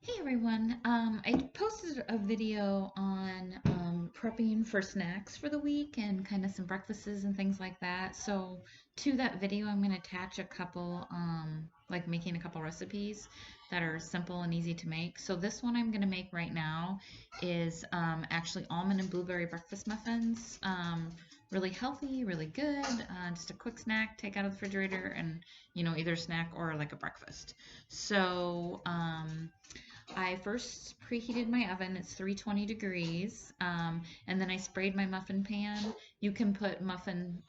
Hey everyone, I posted a video on prepping for snacks for the week and kind of some breakfasts and things like that. So to that video, I'm going to attach a couple, like making a couple recipes that are simple and easy to make. So this one I'm going to make right now is actually almond and blueberry breakfast muffins. Really healthy, really good, just a quick snack, take out of the refrigerator and, either a snack or like a breakfast. So, I first preheated my oven. It's 320 degrees. And then I sprayed my muffin pan. You can put muffin,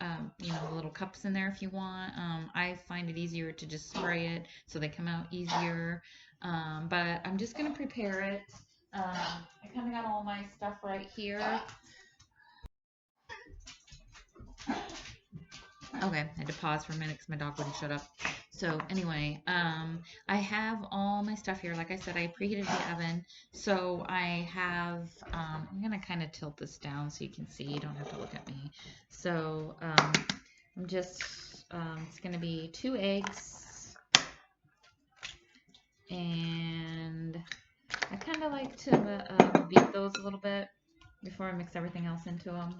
little cups in there if you want. I find it easier to just spray it so they come out easier. But I'm just going to prepare it. I kind of got all my stuff right here. Okay, I had to pause for a minute because my dog wouldn't shut up. So anyway, I have all my stuff here. Like I said, I preheated the oven. So I have, I'm going to kind of tilt this down so you can see. You don't have to look at me. So I'm just, it's going to be 2 eggs. And I kind of like to beat those a little bit before I mix everything else into them.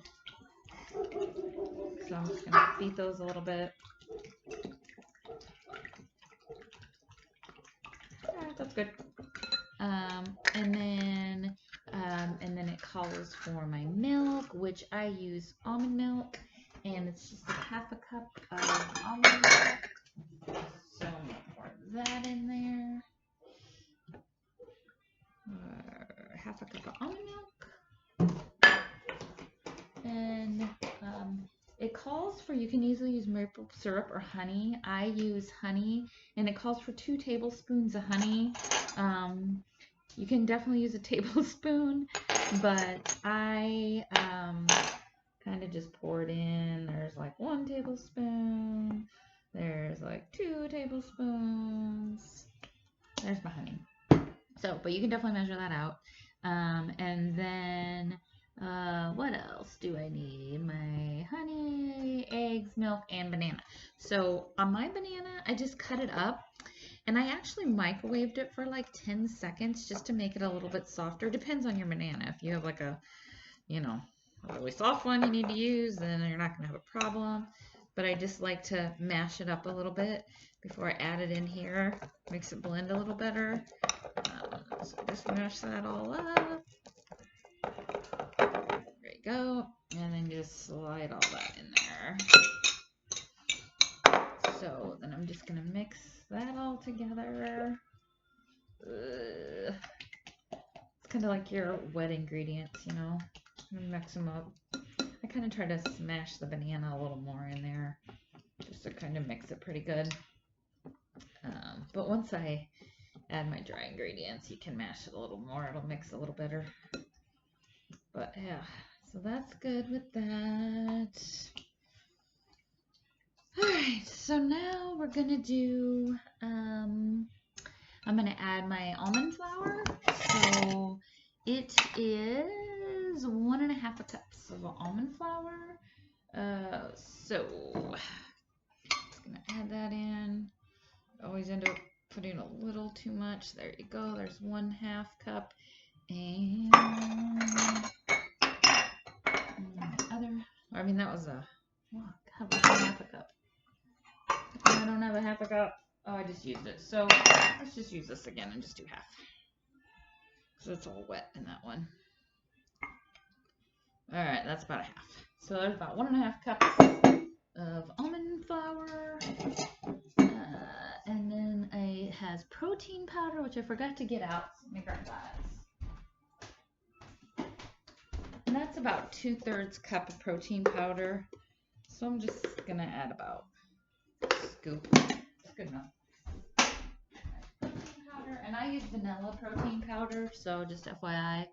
So I'm just going to beat those a little bit. That's good. And then it calls for my milk, which I use almond milk, and it's just a half a cup of almond milk. So I'm gonna pour that in there. Half a cup of almond milk. And it calls for, you can easily use maple syrup or honey. I use honey, and it calls for 2 tablespoons of honey. You can definitely use a tablespoon, but I kind of just pour it in. There's like 1 tablespoon. There's like 2 tablespoons. There's my honey. So, but you can definitely measure that out. And then what else do I need? My honey, eggs, milk, and banana. So on my banana, I just cut it up. And I actually microwaved it for like 10 seconds just to make it a little bit softer. Depends on your banana. If you have like a really soft one you need to use, then you're not going to have a problem. But I just like to mash it up a little bit before I add it in here. Makes it blend a little better. So just mash that all up. There you go. And then just slide all that in there. So then I'm just going to mix that all together. It's kind of like your wet ingredients, mix them up. I kind of try to smash the banana a little more in there just to kind of mix it pretty good. But once I add my dry ingredients, you can mash it a little more. It'll mix a little better. But yeah, so that's good with that. Alright, so now we're going to do, I'm going to add my almond flour. So it is 1.5 cups of almond flour. So just going to add that in. Always end up putting a little too much. There you go. There's 1/2 cup. And that was half a cup. I don't have a half a cup. Oh, I just used it. So let's just use this again and just do half. So it's all wet in that one. All right, that's about a half. So there's about 1.5 cups of almond flour. And then it has protein powder, which I forgot to get out. So let me grab that. And that's about 2/3 cup of protein powder. So I'm just gonna add about a scoop. That's good enough. Protein powder, and I use vanilla protein powder, so just FYI.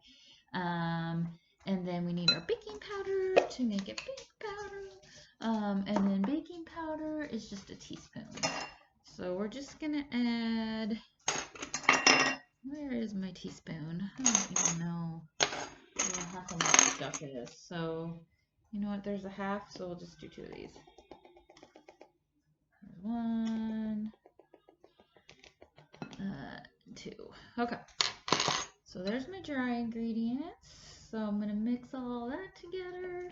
And then we need our baking powder to make it baked powder. And then baking powder is just a teaspoon. So we're just gonna add, where is my teaspoon? I don't even know how much stuff it is. So you know what, there's a half, so we'll just do 2 of these. There's 1, 2. Okay. So there's my dry ingredients. So I'm gonna mix all that together.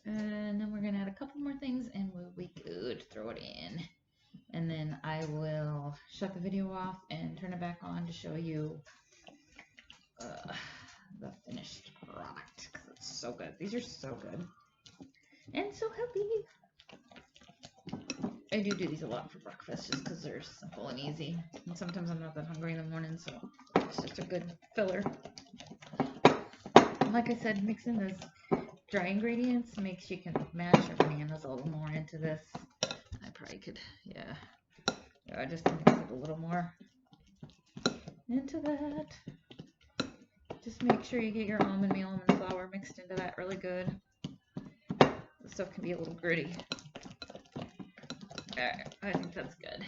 And then we're gonna add a couple more things and we'll be good. Throw it in. And then I will shut the video off and turn it back on to show you the finished product. Cause it's so good. These are so good. And so healthy. I do these a lot for breakfast just because they're simple and easy. And sometimes I'm not that hungry in the morning, so it's just a good filler. Like I said, mixing those dry ingredients makes you can mash your bananas a little more into this. I probably could, yeah. I just mix it a little more into that. Just make sure you get your almond meal, almond flour mixed into that really good. This stuff can be a little gritty. Alright, I think that's good.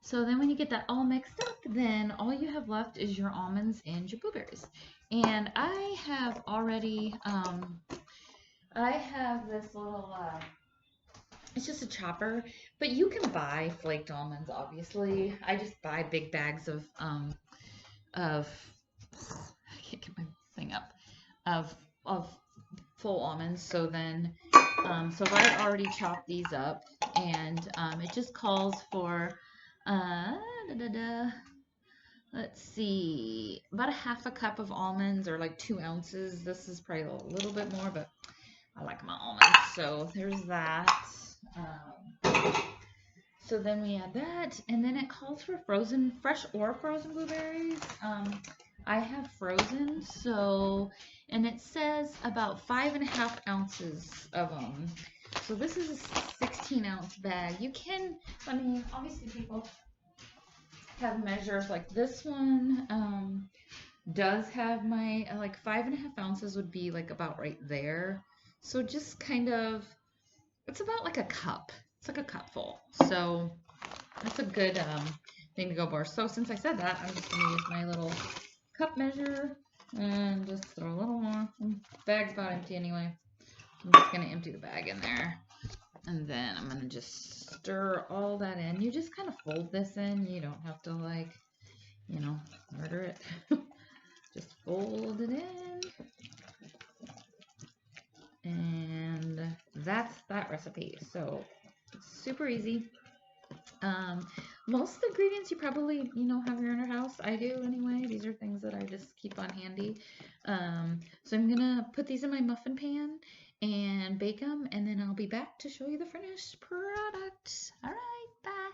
So then when you get that all mixed up, then all you have left is your almonds and your blueberries. And I have already, I have this little, it's just a chopper, but you can buy flaked almonds, obviously. I just buy big bags of I can't get my thing up, of full almonds. So then, so I've already chopped these up, and it just calls for, let's see, about a half a cup of almonds, or like 2 ounces. This is probably a little bit more, but I like my almonds. So there's that. So then we add that, and then it calls for frozen, fresh or frozen blueberries. I have frozen, so, and it says about 5.5 ounces of them. So this is a 16-ounce bag. You can, I mean, obviously people have measures like this one does have my, like 5.5 ounces would be like about right there. So just kind of, it's about like a cup. It's like a cup full. So that's a good thing to go for. So since I said that, I'm just going to use my little cup measure and just throw a little more. The bag's about empty anyway. I'm just going to empty the bag in there. And then I'm going to just stir all that in. You just kind of fold this in. You don't have to, like, you know, murder it. Just fold it in. And that's that recipe. So it's super easy. Most of the ingredients you probably, you know, have around your house. I do anyway. These are things that I just keep on handy. So I'm gonna put these in my muffin pan and bake them, and then I'll be back to show you the finished product. All right, bye.